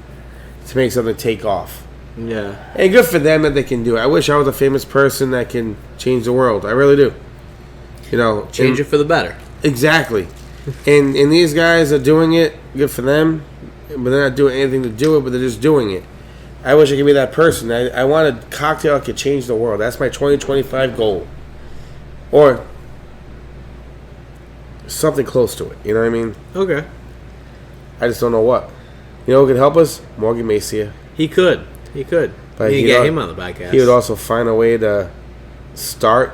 to make something take off. Yeah. And good for them that they can do it. I wish I was a famous person that can change the world. I really do. Change it for the better. Exactly. and these guys are doing it. Good for them. But they're not doing anything to do it, but they're just doing it. I wish I could be that person. I want a cocktail that could change the world. That's my 2025 goal. Or something close to it. You know what I mean? Okay. I just don't know what. You know who could help us? Morgan Macia. He could. But you get him on the podcast. He would also find a way to start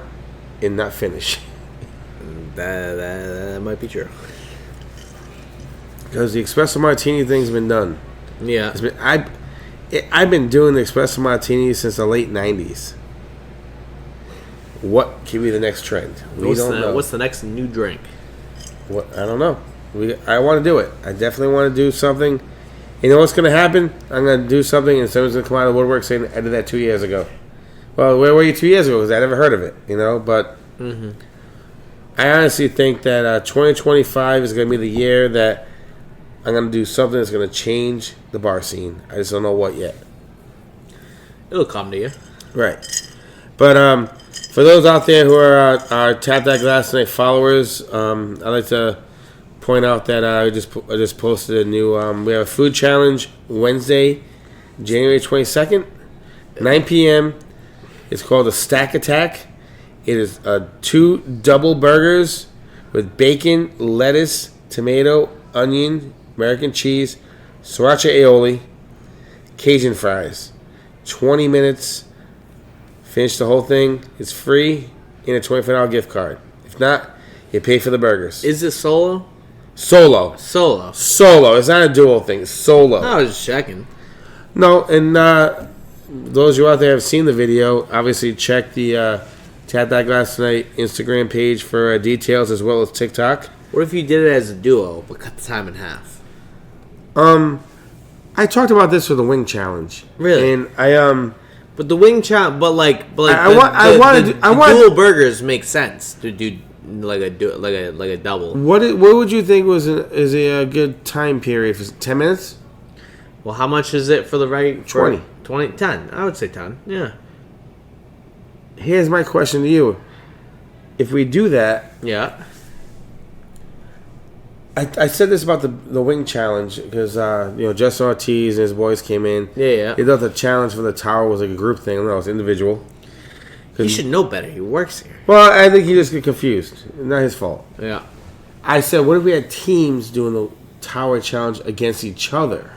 and not finish. That might be true. Because the espresso martini thing's been done. Yeah. I've been doing the espresso martini since the late 90s. What can be the next trend? We don't know. What's the next new drink? I don't know. I want to do it. I definitely want to do something. You know what's going to happen? I'm going to do something and someone's going to come out of the woodwork saying, I did that 2 years ago. Well, where were you 2 years ago? Because I never heard of it, But I honestly think that 2025 is going to be the year that I'm going to do something that's going to change the bar scene. I just don't know what yet. It'll come to you. Right. But for those out there who are our Tap That Glass Tonight followers, I'd like to point out that I just posted a new... we have a food challenge Wednesday, January 22nd, 9 p.m. It's called a Stack Attack. It is 2 double burgers with bacon, lettuce, tomato, onion, American cheese, sriracha aioli, Cajun fries. 20 minutes. Finish the whole thing. It's free and a $25 gift card. If not, you pay for the burgers. Is it solo? Solo. Solo. It's not a dual thing. It's solo. I was just checking. No, and those of you out there have seen the video, obviously check the Tap That Glass Tonight Instagram page for details as well as TikTok. What if you did it as a duo, but cut the time in half? I talked about this for the wing challenge. Really? And I But the wing challenge, but like I wanted dual burgers make sense to do like a double. What would you think is a good time period for 10 minutes? Well, how much is it for the right? 20. 10. I would say 10. Yeah. Here's my question to you. If we do that, Yeah. I said this about the wing challenge because Justin Ortiz and his boys came in. Yeah. They thought the challenge for the tower was like a group thing. No, it was individual. He should know better. He works here. Well, I think he just got confused. Not his fault. Yeah. I said, what if we had teams doing the tower challenge against each other?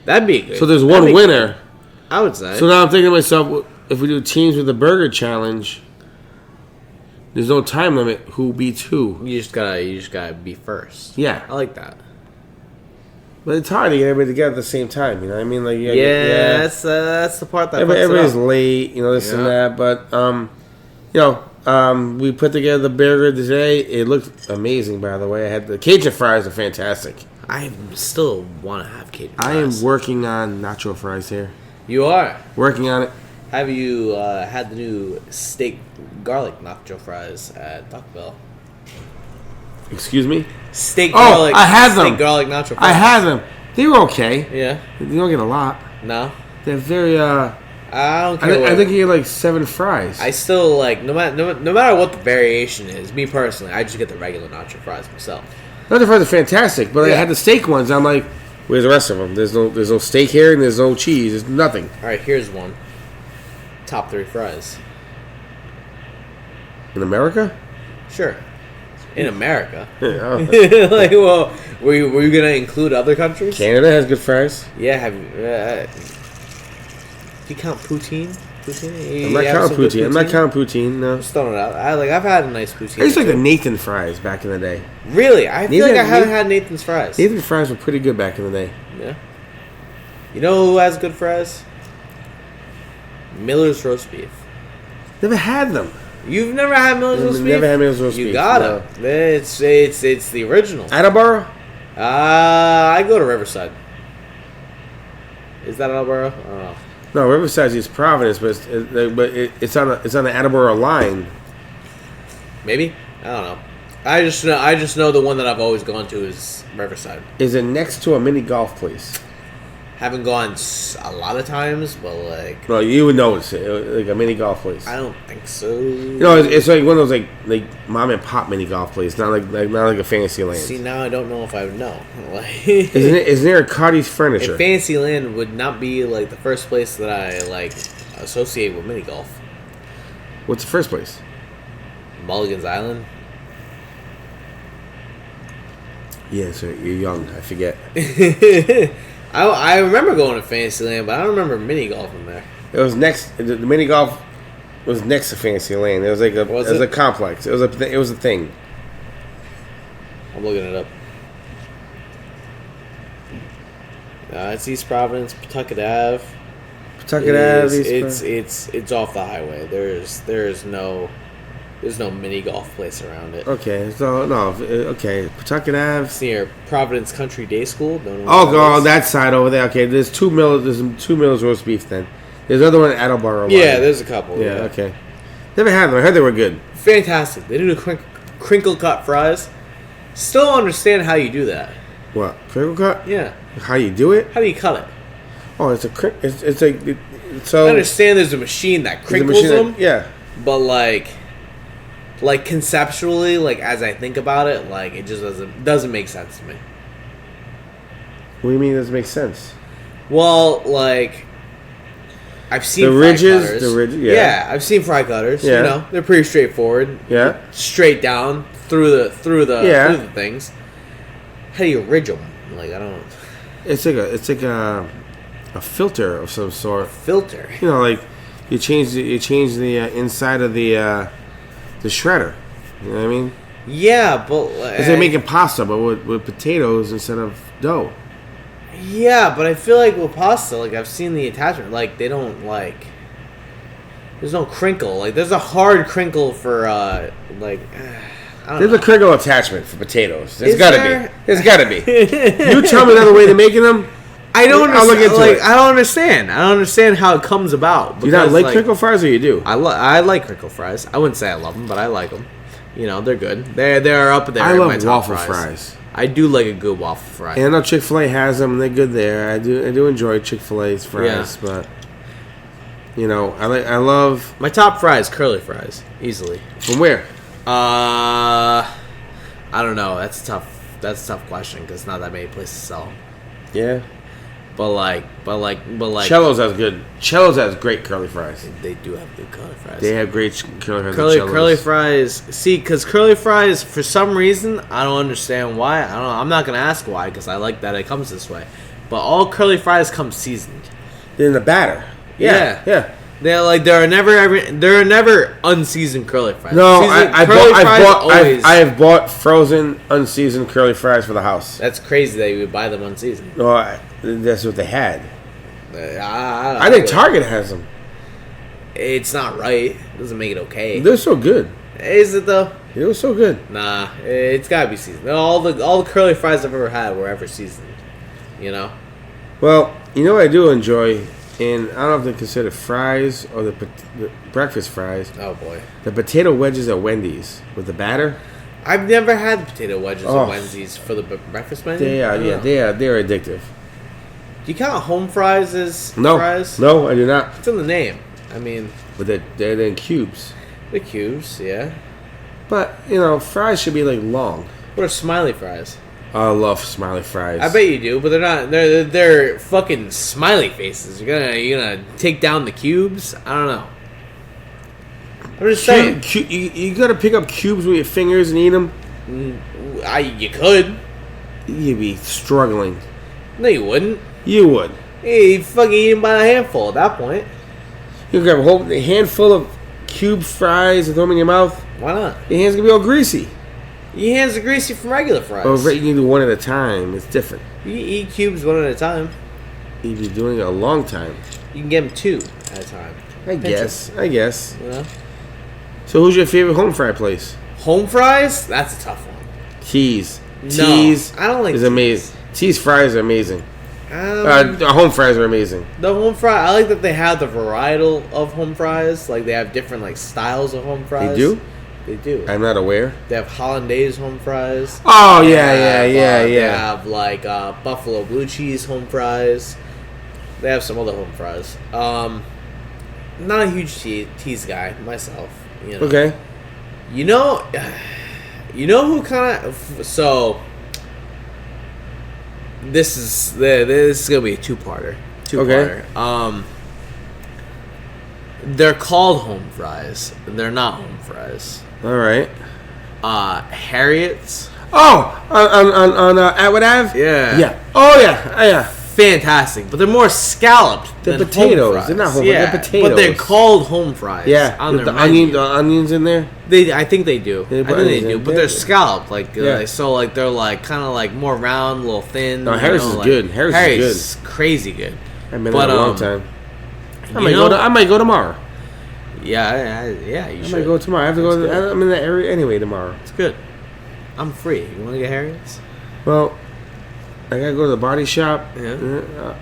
That'd be good. So there's one winner. I would say. So now I'm thinking to myself, if we do teams with the burger challenge, there's no time limit. Who beats who? You just gotta be first. Yeah. I like that. But it's hard to get everybody together at the same time. You know what I mean? Like, That's the part that everybody's late. This and that. But we put together the burger today. It looked amazing, by the way. I had the Cajun fries are fantastic. I still want to have Cajun fries. I am working on nacho fries here. You are. Working on it. Have you had the new steak garlic nacho fries at Taco Bell? Excuse me? Steak garlic. I had them. Steak garlic nacho fries. I had them. They were okay. Yeah. You don't get a lot. No. They're very. I don't care. I think you get like 7 fries. I still like no matter what the variation is. Me personally, I just get the regular nacho fries myself. Nacho fries are fantastic, but I had the steak ones. I'm like, where's the rest of them? There's no steak here and there's no cheese. There's nothing. All right, here's one. Top 3 fries. In America? Sure. In America. Yeah. Like, well, were you gonna include other countries? Canada has good fries. Yeah. Have you? Do you count poutine? I'm not counting poutine. I'm not counting poutine. No. Just throwing it out. I've had a nice poutine. I used to like the Nathan fries back in the day. Really? I feel like I haven't had Nathan's fries. Nathan fries were pretty good back in the day. Yeah. You know who has good fries? Miller's roast beef. Never had them. You've never had Miller's roast beef? Never had Miller's roast beef. You gotta. No. It's the original. Attleboro? I go to Riverside. Is that Attleboro? I don't know. No, Riverside is Providence, but it's on the Attleboro line. Maybe? I don't know. I just know the one that I've always gone to is Riverside. Is it next to a mini golf place? Haven't gone a lot of times, but like. No, you would notice it, like a mini golf place. I don't think so. It's like one of those like mom and pop mini golf place, not like a Fantasyland. See, now I don't know if I would know. Like, isn't there a Cardi's Furniture? Fantasyland would not be like the first place that I like associate with mini golf. What's the first place? Mulligan's Island. Yeah, so you're young. I forget. I remember going to Fantasyland, but I don't remember mini golfing there. It was next. The mini golf was next to Fantasyland. It was like it was a complex. It was a thing. I'm looking it up. It's East Providence, Pawtucket Ave. Pawtucket Ave. It's off the highway. There's no mini golf place around it. Okay, so no, okay, Pawtucket Ave. It's near Providence Country Day School. On that side over there. Okay, there's two Miller's roast beef then. There's another one at Attleboro. Yeah, there's a couple. Yeah, okay. Never had them. I heard they were good. Fantastic. They do the crinkle cut fries. Still don't understand how you do that. What, crinkle cut? Yeah. How you do it? How do you cut it? Oh, so. I understand there's a machine that crinkles them. Yeah. But like conceptually, like as I think about it, like it just doesn't make sense to me. What do you mean it doesn't make sense? Well, like I've seen the ridges, yeah. Yeah, I've seen fry cutters. Yeah. You know, they're pretty straightforward. Yeah. Straight down through the things. How do you ridge them? Like I don't. It's like a a filter of some sort. Filter. You know, like you change the inside of the shredder. You know what I mean? Yeah, but It's like making pasta, but with potatoes instead of dough. yeah, but I feel like with pasta, like I've seen the attachment, like they don't like. There's no crinkle. Like there's a hard crinkle for like. I don't There's know. a crinkle attachment for potatoes. There's Is gotta there? be. There's gotta be. You tell me another way to making them. I don't I'll look understand. into Like it. I don't understand. I don't understand how it comes about. Do you not because, like crinkle fries, or you do? I like crinkle fries. I wouldn't say I love them, but I like them. You know, they're good. They're up there. I in love my top waffle fries. I do like a good waffle fry. And I know Chick-fil-A has them. They're good there. I do enjoy Chick-fil-A's fries, Yeah. but you know, I love My top fries, curly fries, easily. from where? I don't know. That's a tough question because not that many places sell them. Yeah, But like, Cello's has good. Cello's has great curly fries. they do have good curly fries. They have great curly fries. at Cello's. Curly fries. See, because curly fries, for some reason, I don't understand why. I don't know. I'm not gonna ask why because I like that it comes this way. But all curly fries come seasoned. In the batter. Yeah. Yeah. There are never unseasoned curly fries. No, Curly fries always. I have bought frozen, unseasoned curly fries for the house. That's crazy that you would buy them unseasoned. No, that's what they had. I I think Target has them. It's not right. It doesn't make it okay. They're so good. Is it though? They were so good. Nah, it's gotta be seasoned. All the curly fries I've ever had were ever seasoned. You know. Well, you know what I do enjoy, and I don't know if they consider fries or the breakfast fries. Oh boy. The potato wedges at Wendy's with the batter. I've never had potato wedges Oh. at Wednesdays for the breakfast menu. They are, I don't yeah, know. they're addictive. Do you count home fries as No, fries? no, I do not. It's in the name. I mean, But they're in cubes. the cubes, yeah. But you know, fries should be like long. What are smiley fries? I love smiley fries. I bet you do, but they're not. They're fucking smiley faces. You're gonna take down the cubes? I don't know. I'm just saying. You gotta pick up cubes with your fingers and eat them. You could. You'd be struggling. No, you wouldn't. You would. You fucking eat them by the handful at that point. You grab a handful of cube fries and throw them in your mouth. Why not? Your hands gonna be all greasy. Your hands are greasy from regular fries. Or you can do one at a time. It's different. You can eat cubes one at a time. You'd be doing it a long time. You can get them two at a time. I guess. You know? So who's your favorite home fry place? Home fries? That's a tough one. Tees. No, Tees I don't like is Tees. amazing. Tees fries are amazing. Um, Home fries are amazing. The home fry, I like that they have the varietal of home fries. Like they have different like styles of home fries. They do? They do. I'm not aware. They have hollandaise home fries. Oh They yeah. have like buffalo blue cheese home fries. They have some other home fries. Not a huge teas guy myself. You know. Okay. You know who kind of so. This is gonna be a two-parter. Okay. They're called home fries. They're not home fries. All right. Harriet's. Oh, on Atwood Ave. Yeah. Yeah. Oh yeah. Yeah. Fantastic, but they're more scalloped. They're than potatoes. Home fries. They're not home. Yeah, They're potatoes. but they're called home fries. Yeah. on With their the menu. onions in there. I think they do. They I put think they onions do, in. but Yeah. they're scalloped, like Yeah. so, like they're like kind of like more round, a little thin. No, Harris is good. Harris is good. Crazy good. I've been But, there a long time. I you might go tomorrow. Yeah, you I should. might go tomorrow. I have to That's go. good. I'm in that area anyway tomorrow. It's good. I'm free. You want to get Harriet's? Well, I gotta go to the body shop. Yeah. Uh,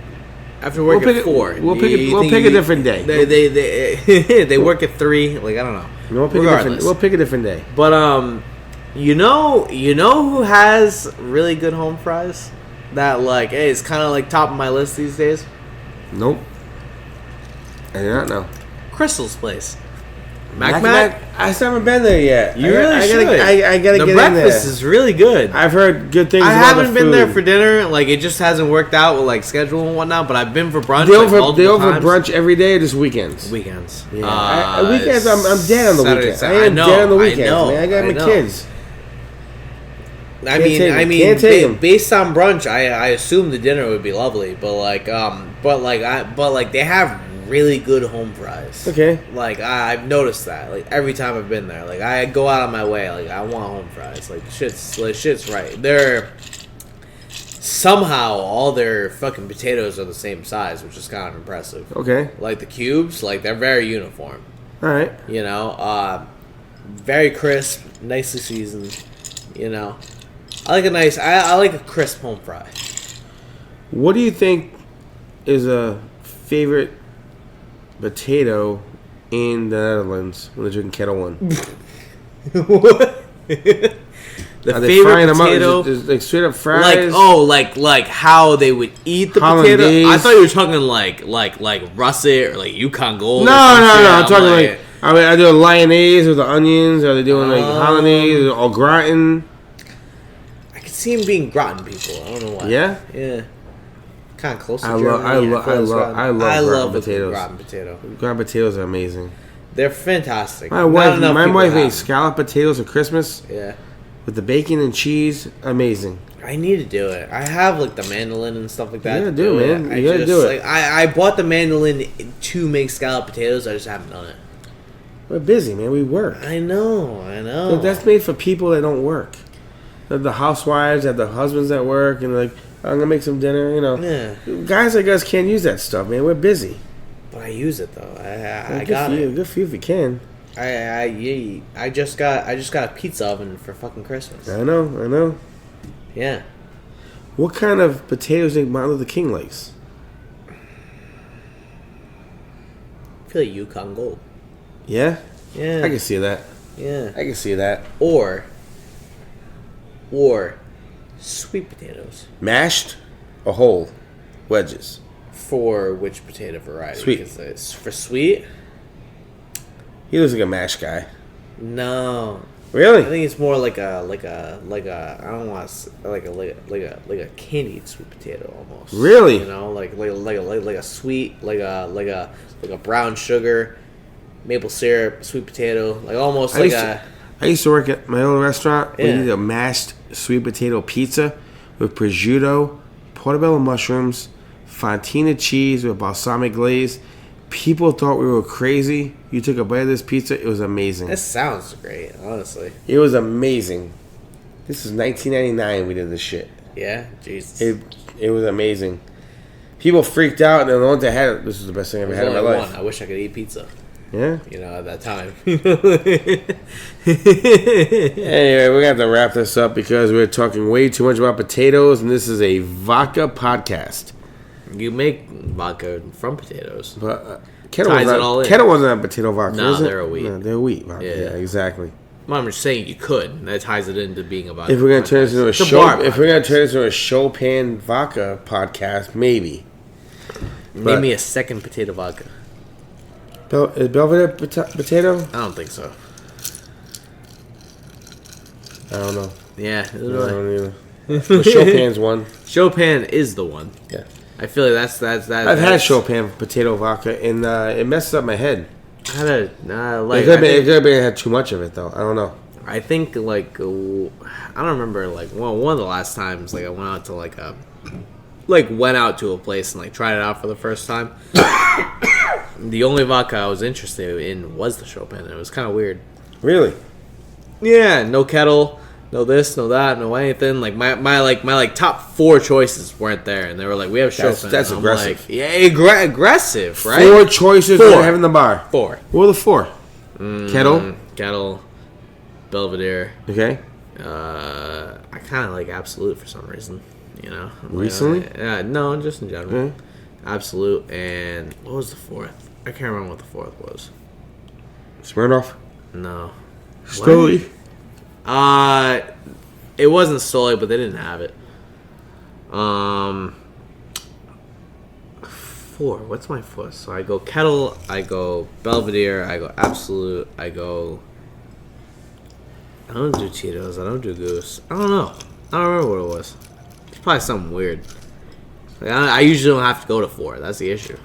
After work We'll pick at it- 4. we'll pick it- You we'll think pick a different day. They work at 3. Like I don't know. We'll pick Regardless. we'll pick a different day. But you know who has really good home fries? That like, hey, it's kind of like top of my list these days. Nope. I do not know. Crystal's place. Mac. I still haven't been there yet. You really should. I gotta the get in there. breakfast is really good. I've heard good things. I about haven't the been there food. for dinner. Like it just hasn't worked out with like schedule and whatnot. But I've been for brunch. They like, over multiple times. brunch every day or just weekends? Weekends. Yeah. Weekends, I'm dead on the Saturday, weekends. I Saturday. am dead on the I weekends, know, man. I got my know. kids. I Can't mean, take 'em. based on brunch, I assume the dinner would be lovely, but they have really good home fries. Okay. Like I've noticed that. Like every time I've been there, like I go out of my way. Like I want home fries. Like shit's right. They're somehow all their fucking potatoes are the same size, which is kind of impressive. Okay. Like the cubes, like they're very uniform. All right. You know, very crisp, nicely seasoned. You know, I like a crisp home fry. What do you think is a favorite potato in the Netherlands when they're drinking Kettle One? What? The Are they favorite frying them potato, up? Is it like straight up fries? like how they would eat the Hollandaise. potato. I thought you were talking like russet or like Yukon Gold. No, or some no, shit. no. I'm talking like are they doing lyonnaise with the onions? Are they doing like hollandaise or gratin? I could see him being gratin people. I don't know why. Yeah? Yeah. Kind of close to I love Germany. gratin a potatoes. gratin potato. Gratin potatoes are amazing. They're fantastic. My Not wife enough people made have them. scallop potatoes for Christmas Yeah. with the bacon and cheese. Amazing. I need to do it. I have like the mandolin and stuff like that. You to gotta do it, man. I You gotta just, do it. Like, I bought the mandolin to make scallop potatoes. I just haven't done it. We're busy, man. We work. I know. Look, that's made for people that don't work. The housewives have the husbands that work and like, I'm gonna make some dinner. You know, Yeah. guys like us can't use that stuff, man. We're busy. But I use it though. I Good got for you. it. Good for you if you can. I just got a pizza oven for fucking Christmas. I know. Yeah. What kind of potatoes do you think Martin Luther King likes? I feel like Yukon Gold. Yeah, Yeah. I can see that. Yeah. I can see that. Or sweet potatoes. Mashed or whole wedges? For which potato variety? Sweet. 'Cause it's for sweet? He looks like a mashed guy. No. I Really? think it's more like a I don't want to like a candied sweet potato almost. Really? You know, like a sweet like a brown sugar, maple syrup, sweet potato, like almost I like used to work at my old restaurant. We Yeah. did a mashed sweet potato pizza with prosciutto, portobello mushrooms, fontina cheese with balsamic glaze. People thought we were crazy. You took a bite of this pizza, it was amazing. This sounds great, honestly. It was amazing. This is 1999 we did this shit. Yeah, Jesus. It was amazing. People freaked out, and the ones that had it, this was the best thing I've ever had in my Only life. one. I wish I could eat pizza. Yeah? You know, at that time. Anyway, we're going to have to wrap this up because we're talking way too much about potatoes, and this is a vodka podcast. You make vodka from potatoes. But Kettle Ties it all in. Kettle wasn't a potato vodka, No, is it? they're a wheat. No, they're wheat vodka. Yeah. Yeah, exactly. Well, I'm just saying you could. That ties it into being a vodka. If we're going to turn this into a It's a show, bar if we're going podcast. to turn this into a Chopin vodka podcast, maybe. Name me a second potato vodka. Is Belvedere potato? I don't think so. I don't know. Yeah. I don't either. But Chopin's one. Chopin is the one. Yeah. I feel like that's. I've had Chopin potato vodka, and it messes up my head. I had a It could have been had too much of it, though. I don't know. I think like I don't remember like one of the last times like I went out to like went out to a place and like tried it out for the first time. The only vodka I was interested in was the Chopin. It was kind of weird. Really? Yeah, no kettle, no this, no that, no anything. Like my top 4 choices weren't there, and they were like, "We have Chopin." That's And I'm aggressive. Like, yeah, aggressive, right? 4 choices 4. they have in the bar. 4. What were the 4? Kettle, Belvedere. Okay. I kind of like Absolute for some reason. You know. Recently? No, just in general. Okay. Absolute, and what was the 4th? I can't remember what the 4th was. Smirnoff. No. Stoli. It wasn't Stoli, but they didn't have it. 4. What's my 4th? So I go Kettle, I go Belvedere, I go Absolute, I don't do Cheetos, I don't do Goose. I don't know. I don't remember what it was. It's probably something weird. Like, I usually don't have to go to 4. That's the issue.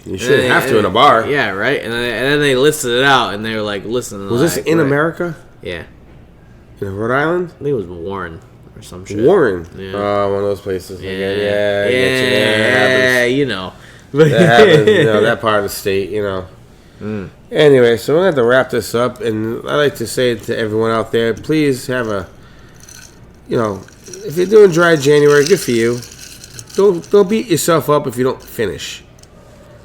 You shouldn't have to in a bar. Yeah, right. And then they listed it out, and they were like, "Listen." Was this like, in like- America? Yeah, In Rhode Island? I think it was Warren. or some shit. Warren. Yeah. One of those places. Yeah, I get you. yeah, you know. That happens, that part of the state, Anyway, so we're going to have to wrap this up, and I like to say to everyone out there, please have if you're doing dry January, good for you. Don't beat yourself up if you don't finish.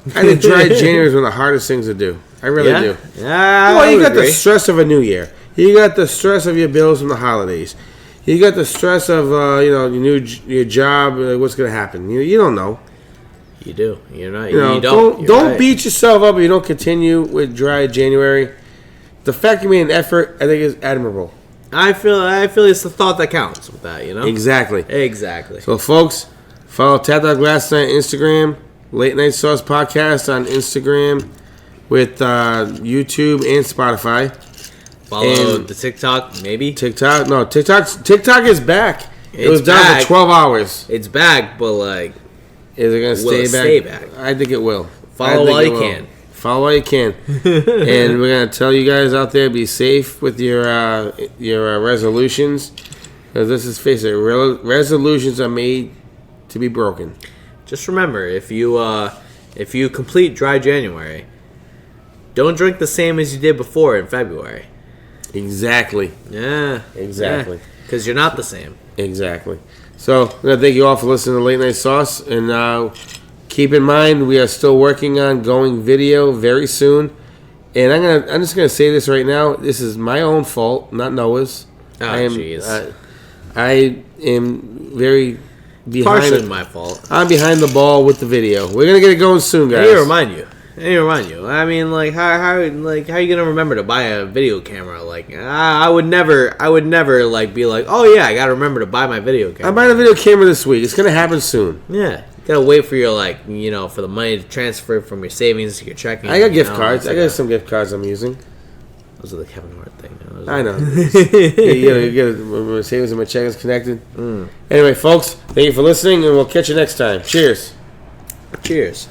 I think dry January is one of the hardest things to do. I really do. Yeah, Well, you got the stress of a new year. You got the stress of your bills from the holidays. You got the stress of your job. What's going to happen? You don't know. You do. You're not. You don't. Don't beat yourself up if you don't continue with dry January. The fact you made an effort, I think, is admirable. I feel it's the thought that counts with that. Exactly. Exactly. So, folks, follow Tap Dog Last Night on Instagram, Late Night Sauce Podcast on Instagram, with YouTube and Spotify. Follow the TikTok, maybe. TikTok is back. It was down back. for 12 hours. It's back, but is it going to will it stay back? I think it will. Follow while you can. Follow while you can. And we're going to tell you guys out there, be safe with your resolutions. Because let's just face it, resolutions are made to be broken. Just remember, if you complete dry January, don't drink the same as you did before in February. Exactly. Yeah. Exactly. Because you're not the same. Exactly. So, I'm going to thank you all for listening to Late Night Sauce. And keep in mind, we are still working on going video very soon. And I'm just going to say this right now. This is my own fault, not Noah's. Oh, jeez. I am very behind. Partially my fault. I'm behind the ball with the video. We're going to get it going soon, guys. I need to remind you. I mean, how are you gonna remember to buy a video camera? I would never, be like, oh yeah, I gotta remember to buy my video camera. I'm buying a video camera this week. It's gonna happen soon. Yeah, you gotta wait for your for the money to transfer from your savings to your checking. I got gift cards. I got some gift cards I'm using. Those are the Kevin Hart thing. I know. you get my savings and my checkings connected. Anyway, folks, thank you for listening, and we'll catch you next time. Cheers. Cheers.